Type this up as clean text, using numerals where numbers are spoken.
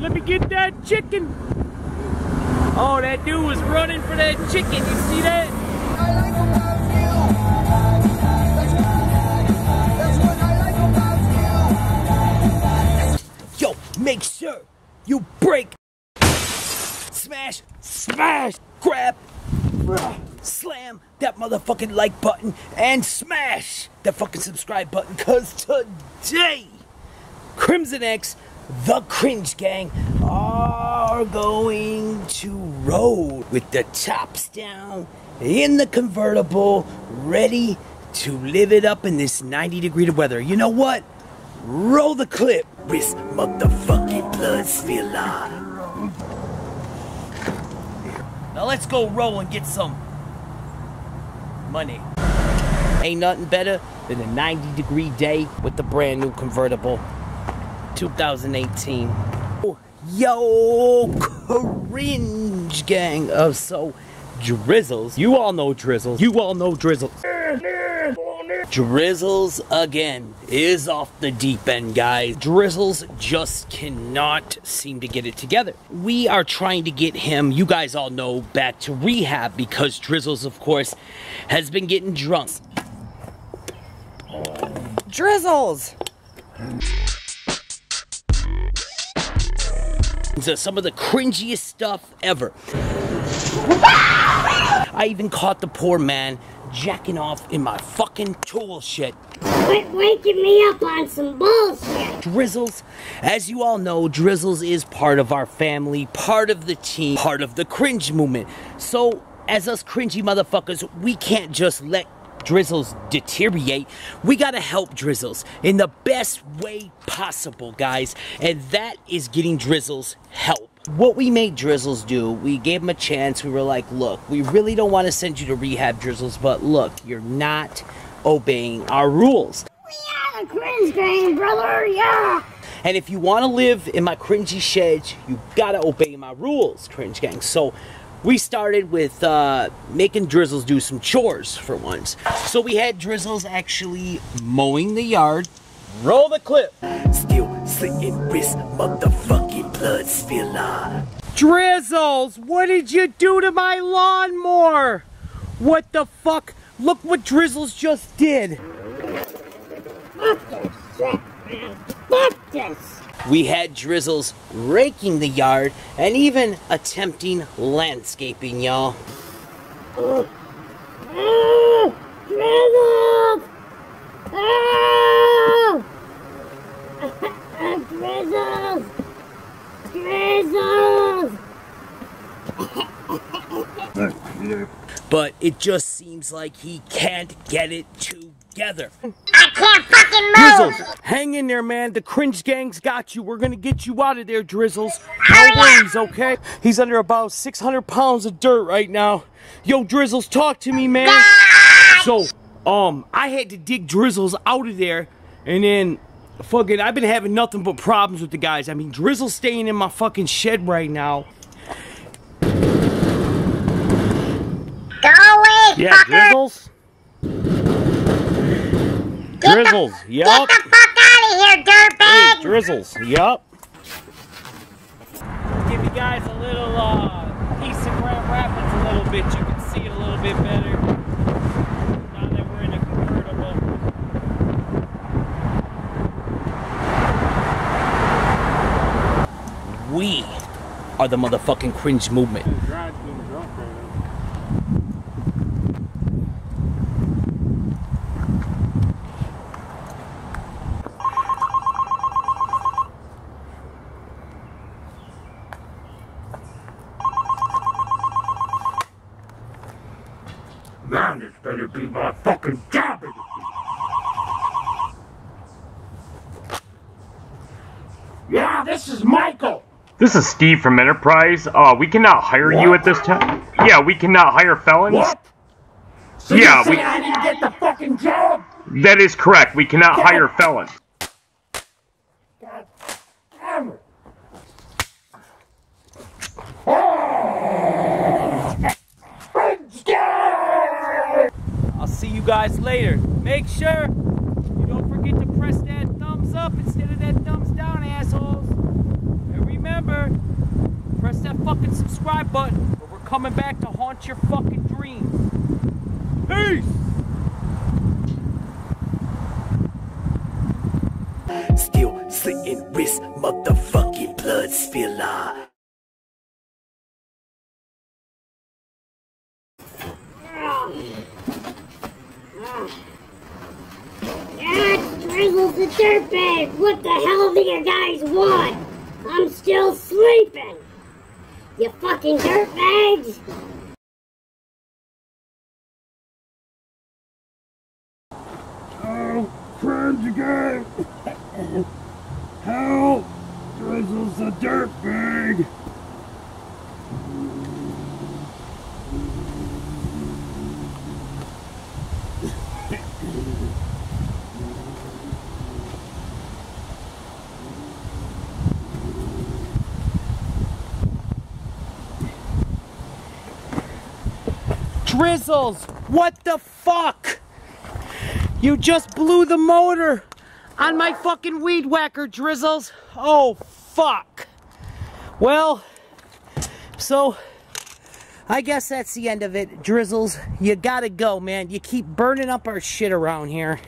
Let me get that chicken. Oh, that dude was running for that chicken. You see that? Yo, make sure you break, smash, grab, slam that motherfucking like button and smash that fucking subscribe button, cause today Krimzon X, the Cringe Gang, are going to roll with the tops down in the convertible, ready to live it up in this 90-degree weather. You know what? Roll the clip. This motherfucking blood spiller. Now let's go roll and get some money. Ain't nothing better than a 90-degree day with the brand new convertible. 2018. Yo, Cringe Gang of Drizzles. You all know Drizzles. Drizzles again is off the deep end, guys. Drizzles just cannot seem to get it together. We are trying to get him, you guys all know, back to rehab because Drizzles, of course, has been getting drunk. Drizzles! Some of the cringiest stuff ever. I even caught the poor man jacking off in my fucking tool shed. Quit waking me up on some bullshit. Drizzles, as you all know, Drizzles is part of our family, part of the team, part of the cringe movement. So, as us cringy motherfuckers, we can't just let Drizzles deteriorate. We gotta help Drizzles in the best way possible, guys, and that is getting Drizzles help. What we made Drizzles do, we gave him a chance. We were like, look, we really don't want to send you to rehab, Drizzles, but look, you're not obeying our rules. We are the Cringe Gang, brother, yeah! And if you want to live in my cringy shed, you gotta obey my rules, Cringe Gang. So we started with making Drizzles do some chores for once. So we had Drizzles actually mowing the yard. Roll the clip. Still slitting wrist, motherfucking blood spiller. Drizzles, what did you do to my lawnmower? What the fuck? Look what Drizzles just did. Fuck this shit, man. Fuck this. We had Drizzles raking the yard and even attempting landscaping, y'all. Drizzles! Drizzles! Drizzles! But it just seems like he can't get it together. I can't fucking move! Drizzles, hang in there, man. The Cringe Gang's got you. We're gonna get you out of there, Drizzles. No worries, okay? He's under about 600 pounds of dirt right now. Yo, Drizzles, talk to me, man. So, I had to dig Drizzles out of there, and then, fucking, I've been having nothing but problems with the guys. I mean, Drizzle's staying in my fucking shed right now. Go away, Yeah, fucker! Drizzles? Drizzles, yup. Get the fuck out of here, dirtbag! Hey, Drizzles, yup. Give you guys a little piece of Grand Rapids a little bit. You can see it a little bit better now that we're in a convertible. We are the motherfucking cringe movement. Man, this better be my fucking job. Yeah, this is Michael. This is Steve from Enterprise. We cannot hire you at this time. Yeah, we cannot hire felons. What? So Yeah, you say I didn't get the fucking job? That is correct. We cannot hire felons. God damn it. I'll see you guys later. Make sure you don't forget to press that thumbs up instead of that thumbs down, assholes. And remember, that fucking subscribe button, or we're coming back to haunt your fucking dreams. Peace! Still slitting wrist, motherfucking blood spiller. That's Drizzles the dirtbag! What the hell do you guys want? I'm still sleeping! You fucking dirtbags! Oh, Krimzon! Help! Drizzles the dirtbag! Drizzles, what the fuck? You just blew the motor on my fucking weed whacker, Drizzles. Oh, fuck. Well, so I guess that's the end of it, Drizzles. You gotta go, man. You keep burning up our shit around here.